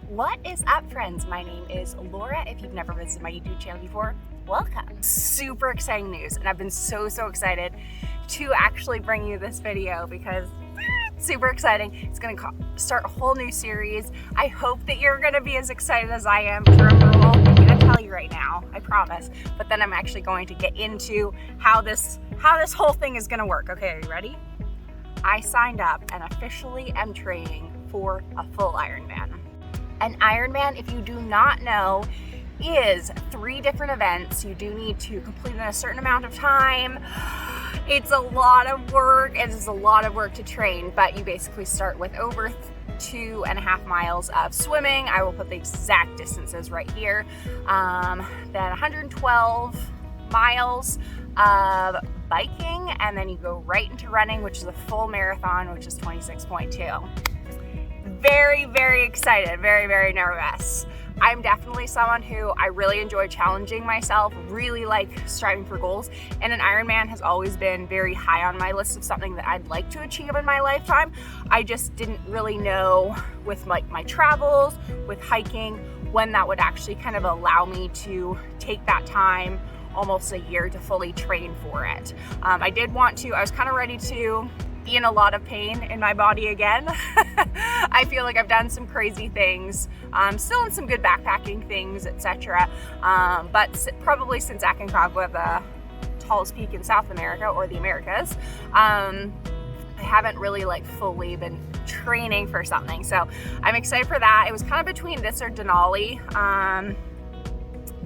What is up, friends? My name is Laura. If you've never visited my YouTube channel before, welcome. Super exciting news, and I've been so excited to actually bring you this video because it's super exciting. It's going to start a whole new series. I hope that you're going to be as excited as I am. Drum roll, I'm going to tell you right now, I promise. But then I'm actually going to get into how this whole thing is going to work. Okay, are you ready? I signed up and officially am training for a full Ironman. An Ironman, if you do not know, is 3 different events. You do need to complete in a certain amount of time. It's a lot of work. It is a lot of work to train, but you basically start with over 2.5 miles of swimming. I will put the exact distances right here. Then 112 miles of biking, and then you go right into running, which is a full marathon, which is 26.2. Very excited, very nervous. I'm definitely someone who I really enjoy challenging myself, really like striving for goals, and an Ironman has always been very high on my list of something that I'd like to achieve in my lifetime. I just didn't really know with like my travels, with hiking, when that would actually kind of allow me to take that time, almost a year, to fully train for it. I was kind of ready to be in a lot of pain in my body again. I feel like I've done some crazy things, still in some good backpacking things, etc. But probably since Aconcagua, the tallest peak in South America or the Americas, I haven't really like fully been training for something. So I'm excited for that. It was kind of between this or Denali.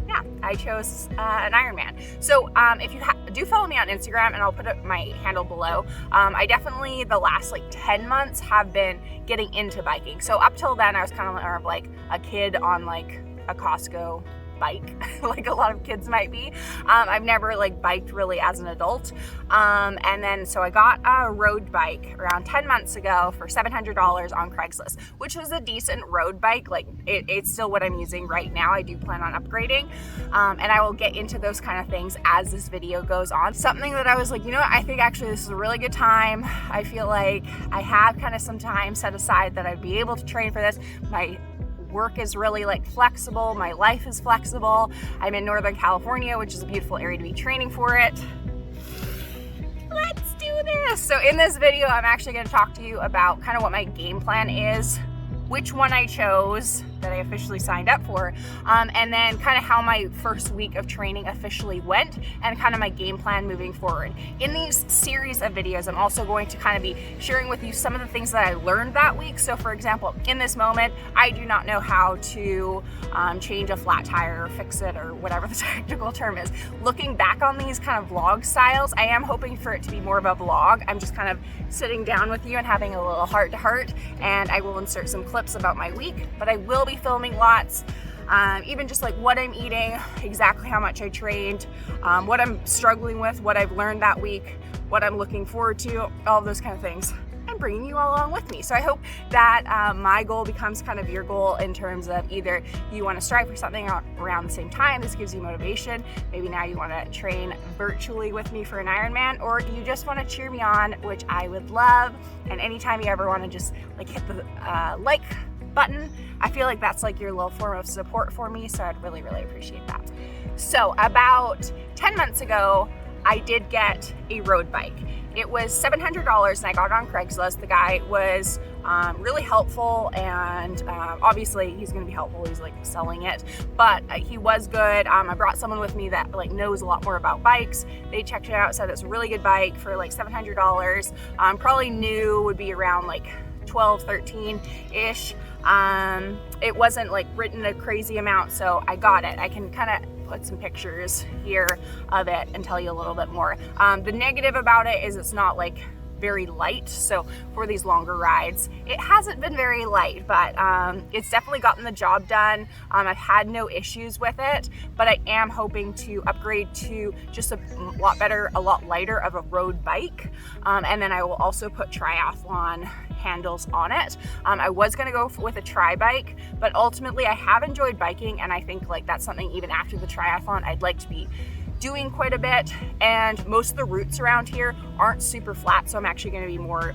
Yeah, I chose an Ironman. So if you do follow me on Instagram, and I'll put up my handle below, I definitely, the last like 10 months, have been getting into biking. So up till then, I was kind of more of like a kid on like a Costco bike, like a lot of kids might be. I've never like biked really as an adult. And then so I got a road bike around 10 months ago for $700 on Craigslist, which was a decent road bike. Like it's still what I'm using right now. I do plan on upgrading. And I will get into those kind of things as this video goes on. Something that I was like, you know what, I think actually this is a really good time. I feel like I have kind of some time set aside that I'd be able to train for this. My work is really like flexible. My life is flexible. I'm in Northern California, which is a beautiful area to be training for it. Let's do this. So in this video, I'm actually going to talk to you about kind of what my game plan is, which one I chose that I officially signed up for, and then kind of how my first week of training officially went, and kind of my game plan moving forward. In these series of videos, I'm also going to kind of be sharing with you some of the things that I learned that week. So for example, in this moment, I do not know how to change a flat tire or fix it or whatever the technical term is. Looking back on these kind of vlog styles, I am hoping for it to be more of a vlog. I'm just kind of sitting down with you and having a little heart to heart, and I will insert some clips about my week, but I will be filming lots, even just like what I'm eating, exactly how much I trained, what I'm struggling with, what I've learned that week, what I'm looking forward to, all those kind of things, and bringing you all along with me. So I hope that my goal becomes kind of your goal, in terms of either you want to strive for something around the same time, this gives you motivation, maybe now you want to train virtually with me for an Ironman, or you just want to cheer me on, which I would love. And anytime you ever want to just like hit the like button, I feel like that's like your little form of support for me, so I'd really appreciate that. So about 10 months ago, I did get a road bike. It was $700 and I got it on Craigslist. The guy was really helpful, and obviously he's going to be helpful. He's like selling it, but he was good. I brought someone with me that like knows a lot more about bikes. They checked it out, said it's a really good bike for like $700. Probably new would be around like 12, 13-ish. It wasn't like written a crazy amount, so I got it. I can kind of put some pictures here of it and tell you a little bit more. The negative about it is it's not like very light, so for these longer rides it hasn't been very light, but it's definitely gotten the job done. I've had no issues with it, but I am hoping to upgrade to just a lot better, a lot lighter of a road bike, and then I will also put triathlon handles on it. I was going to go with a tri bike, but ultimately I have enjoyed biking, and I think like that's something even after the triathlon I'd like to be doing quite a bit. And most of the routes around here aren't super flat, so I'm actually going to be more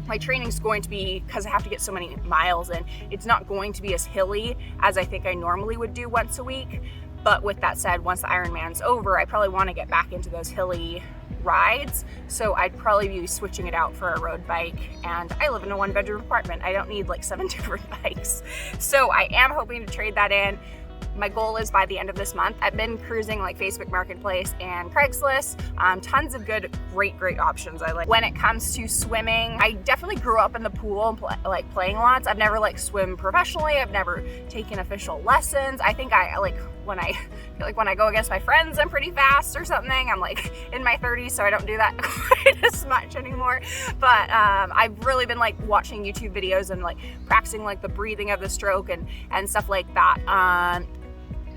my training's going to be, because I have to get so many miles in, it's not going to be as hilly as I think I normally would do once a week. But with that said, once the Ironman's over, I probably want to get back into those hilly rides. So I'd probably be switching it out for a road bike. And I live in a 1-bedroom apartment. I don't need like 7 different bikes. So I am hoping to trade that in. My goal is by the end of this month. I've been cruising like Facebook Marketplace and Craigslist. Tons of good, great options I like. When it comes to swimming, I definitely grew up in the pool and playing lots. I've never like swim professionally. I've never taken official lessons. I think I like when I go against my friends, I'm pretty fast or something. I'm like in my 30s, so I don't do that quite as much anymore. But I've really been like watching YouTube videos and like practicing like the breathing of the stroke and stuff like that.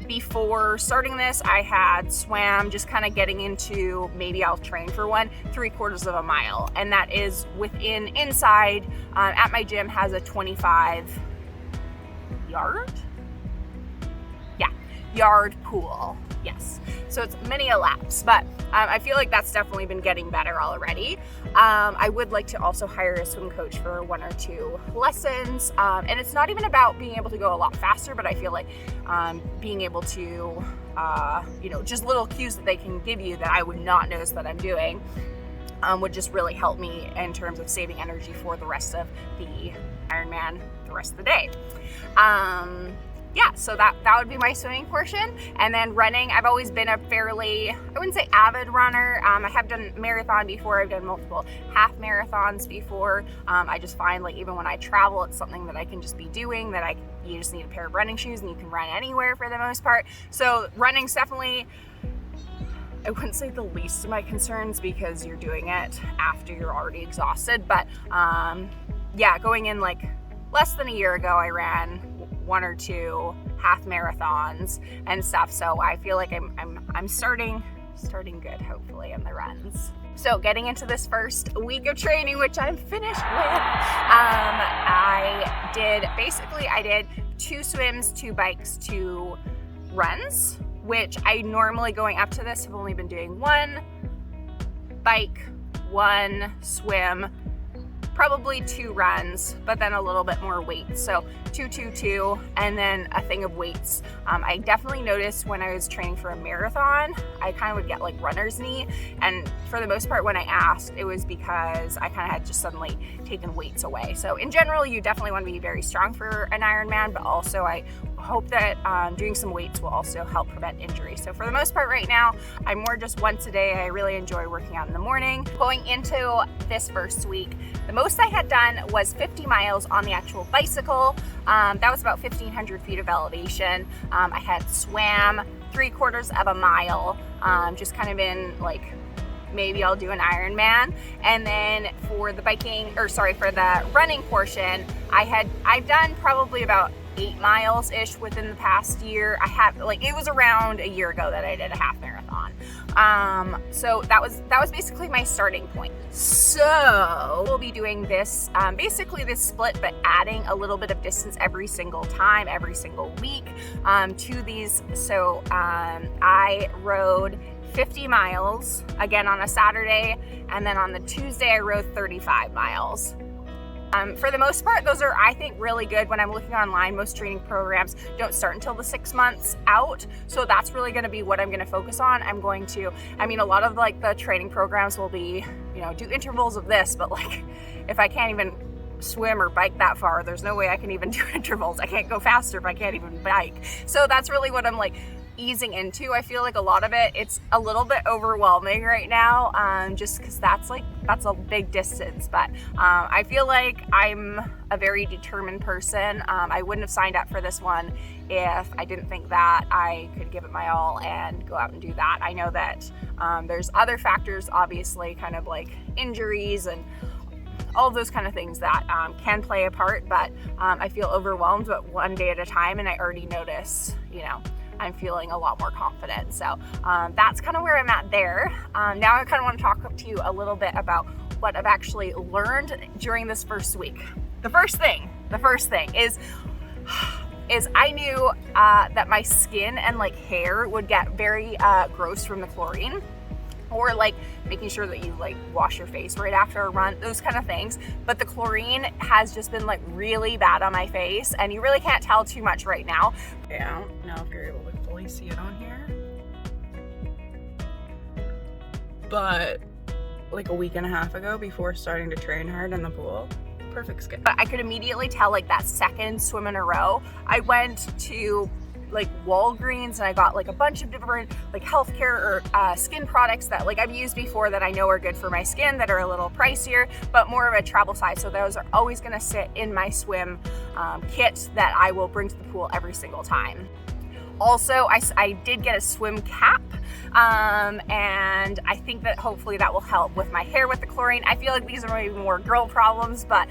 Before starting this, I had swam, just kind of getting into, maybe I'll train for one, 3/4 of a mile. And that is inside at my gym, has a 25 yard pool. Yes. So it's many laps, but I feel like that's definitely been getting better already. I would like to also hire a swim coach for 1 or 2 lessons. And it's not even about being able to go a lot faster, but I feel like being able to, just little cues that they can give you that I would not notice that I'm doing would just really help me in terms of saving energy for the rest of the Ironman, the rest of the day. So that would be my swimming portion. And then running, I've always been a fairly, I wouldn't say avid runner. I have done marathon before. I've done multiple half marathons before. I just find like even when I travel, it's something that I can just be doing, that you just need a pair of running shoes and you can run anywhere for the most part. So running's definitely, I wouldn't say the least of my concerns, because you're doing it after you're already exhausted. But going in like less than a year ago, I ran 1 or 2 half marathons and stuff. So I feel like I'm starting good, hopefully, in the runs. So getting into this first week of training, which I'm finished with, I did 2 swims, 2 bikes, 2 runs, which I normally, going up to this, have only been doing 1 bike, 1 swim, probably 2 runs, but then a little bit more weights. So 2, and then a thing of weights. I definitely noticed when I was training for a marathon, I kind of would get like runner's knee. And for the most part, when I asked, it was because I kind of had just suddenly taken weights away. So in general, you definitely want to be very strong for an Ironman, but also I hope that doing some weights will also help prevent injury. So for the most part right now, I'm more just once a day. I really enjoy working out in the morning. Going into this first week, the most I had done was 50 miles on the actual bicycle. That was about 1,500 feet of elevation. I had swam 3/4 of a mile, just kind of in like, maybe I'll do an Ironman. And then for the for the running portion, I've done probably about 8 miles-ish within the past year. It was around a year ago that I did a half marathon. So that was basically my starting point. So we'll be doing this, basically this split, but adding a little bit of distance every single time, every single week to these. So I rode 50 miles again on a Saturday, and then on the Tuesday I rode 35 miles. For the most part, those are, I think, really good. When I'm looking online, most training programs don't start until the 6 months out. So that's really going to be what I'm going to focus on. A lot of like the training programs will be, do intervals of this, but like if I can't even swim or bike that far, there's no way I can even do intervals. I can't go faster if I can't even bike. So that's really what I'm like easing into. I feel like a lot of it's a little bit overwhelming right now, just because that's a big distance. But I feel like I'm a very determined person. I wouldn't have signed up for this one if I didn't think that I could give it my all and go out and do that. I know that there's other factors, obviously, kind of like injuries and all of those kind of things that can play a part, but I feel overwhelmed, but one day at a time, and I already notice, I'm feeling a lot more confident. So that's kind of where I'm at there. Now I kind of want to talk to you a little bit about what I've actually learned during this first week. The first thing is I knew that my skin and like hair would get very gross from the chlorine. or like making sure that you like wash your face right after a run, those kind of things. But the chlorine has just been like really bad on my face, and you really can't tell too much right now. Yeah, I don't know if you're able to fully see it on here, but like a week and a half ago, before starting to train hard in the pool, perfect skin. But I could immediately tell like that second swim in a row, I went to like Walgreens and I got like a bunch of different like healthcare or skin products that like I've used before that I know are good for my skin, that are a little pricier, but more of a travel size. So those are always gonna sit in my swim kit that I will bring to the pool every single time. Also, I did get a swim cap, and I think that hopefully that will help with my hair with the chlorine. I feel like these are maybe more girl problems, but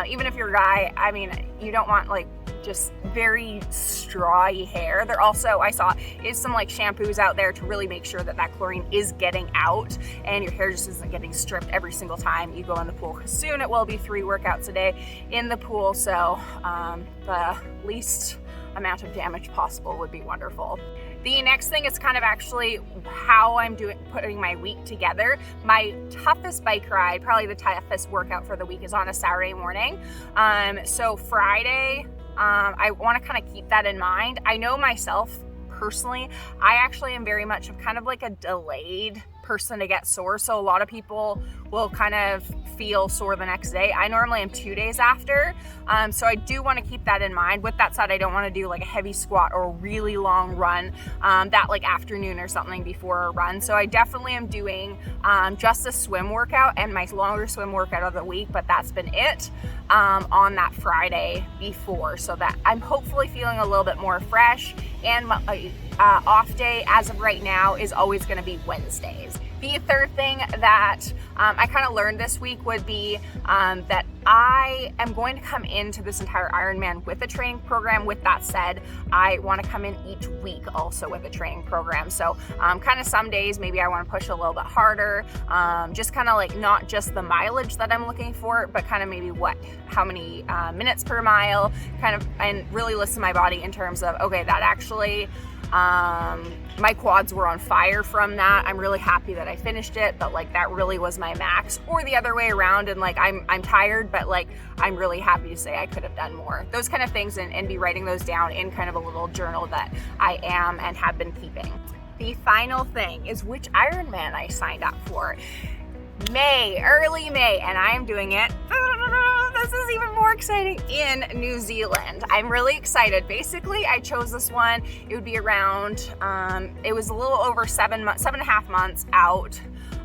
even if you're a guy, I mean, you don't want like just very strawy hair. There also, I saw, is some like shampoos out there to really make sure that that chlorine is getting out and your hair just isn't getting stripped every single time you go in the pool. Soon it will be 3 workouts a day in the pool, so the least amount of damage possible would be wonderful. The next thing is kind of actually how I'm putting my week together. My toughest bike ride, probably the toughest workout for the week, is on a Saturday morning. So Friday, I want to kind of keep that in mind. I know myself personally, I actually am very much kind of like a delayed person to get sore. So a lot of people will kind of feel sore the next day. I normally am 2 days after. So I do want to keep that in mind. With that said, I don't want to do like a heavy squat or a really long run that like afternoon or something before a run. So I definitely am doing just a swim workout and my longer swim workout of the week, but that's been it on that Friday before, so that I'm hopefully feeling a little bit more fresh. And my off day as of right now is always going to be Wednesdays. The third thing that I kind of learned this week would be that I am going to come into this entire Ironman with a training program. With that said, I want to come in each week also with a training program. So kind of some days maybe I want to push a little bit harder, just kind of like not just the mileage that I'm looking for, but kind of maybe how many minutes per mile, kind of, and really listen to my body in terms of, okay, that actually, my quads were on fire from that. I'm really happy that I finished it, but like that really was my max. Or the other way around, and like I'm tired, but like I'm really happy to say I could have done more. Those kind of things, and be writing those down in kind of a little journal that I am and have been keeping. The final thing is which Ironman I signed up for. Early May, and I am doing it. This is even more exciting, in New Zealand. I'm really excited. Basically, I chose this one. It would be around, it was a little over 7.5 months out.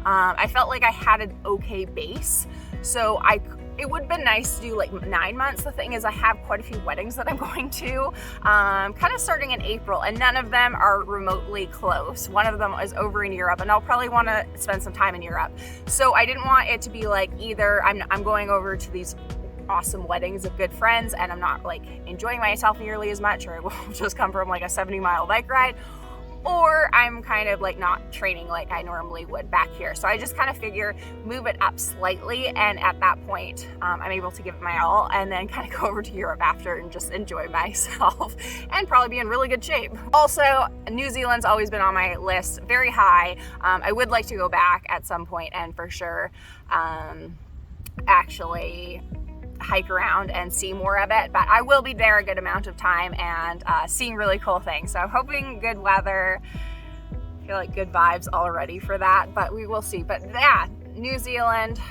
I felt like I had an okay base, so it would have been nice to do like 9 months. The thing is, I have quite a few weddings that I'm going to, kind of starting in April, and none of them are remotely close. One of them is over in Europe, and I'll probably want to spend some time in Europe. So I didn't want it to be like either I'm going over to these awesome weddings of good friends and I'm not like enjoying myself nearly as much, or I will just come from like a 70-mile bike ride, or I'm kind of like not training like I normally would back here. So I just kind of figure move it up slightly, and at that point I'm able to give it my all, and then kind of go over to Europe after and just enjoy myself and probably be in really good shape. Also, New Zealand's always been on my list, very high. I would like to go back at some point and for sure actually hike around and see more of it, but I will be there a good amount of time and seeing really cool things. So I'm hoping good weather. I feel like good vibes already for that, but we will see. But yeah, New Zealand,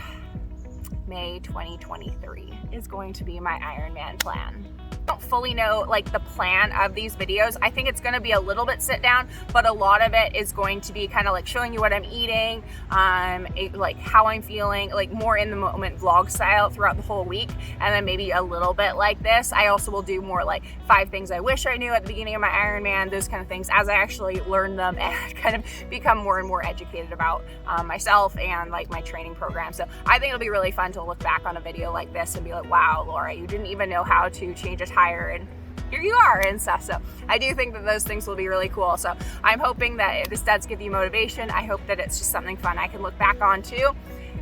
May 2023 is going to be my Ironman plan. I don't fully know like the plan of these videos. I think it's going to be a little bit sit down, but a lot of it is going to be kind of like showing you what I'm eating, like how I'm feeling, like more in the moment vlog style throughout the whole week, and then maybe a little bit like this. I also will do more like 5 things I wish I knew at the beginning of my Ironman, those kind of things, as I actually learn them and kind of become more and more educated about myself and like my training program. So I think it'll be really fun to look back on a video like this and be like, wow, Laura, you didn't even know how to change a tire, and here you are and stuff. So I do think that those things will be really cool. So I'm hoping that this does give you motivation. I hope that it's just something fun I can look back on too.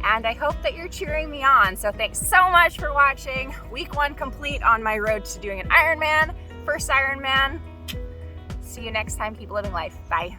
And I hope that you're cheering me on. So thanks so much for watching. Week 1 complete on my road to doing an Ironman, first Ironman. See you next time. Keep living life. Bye.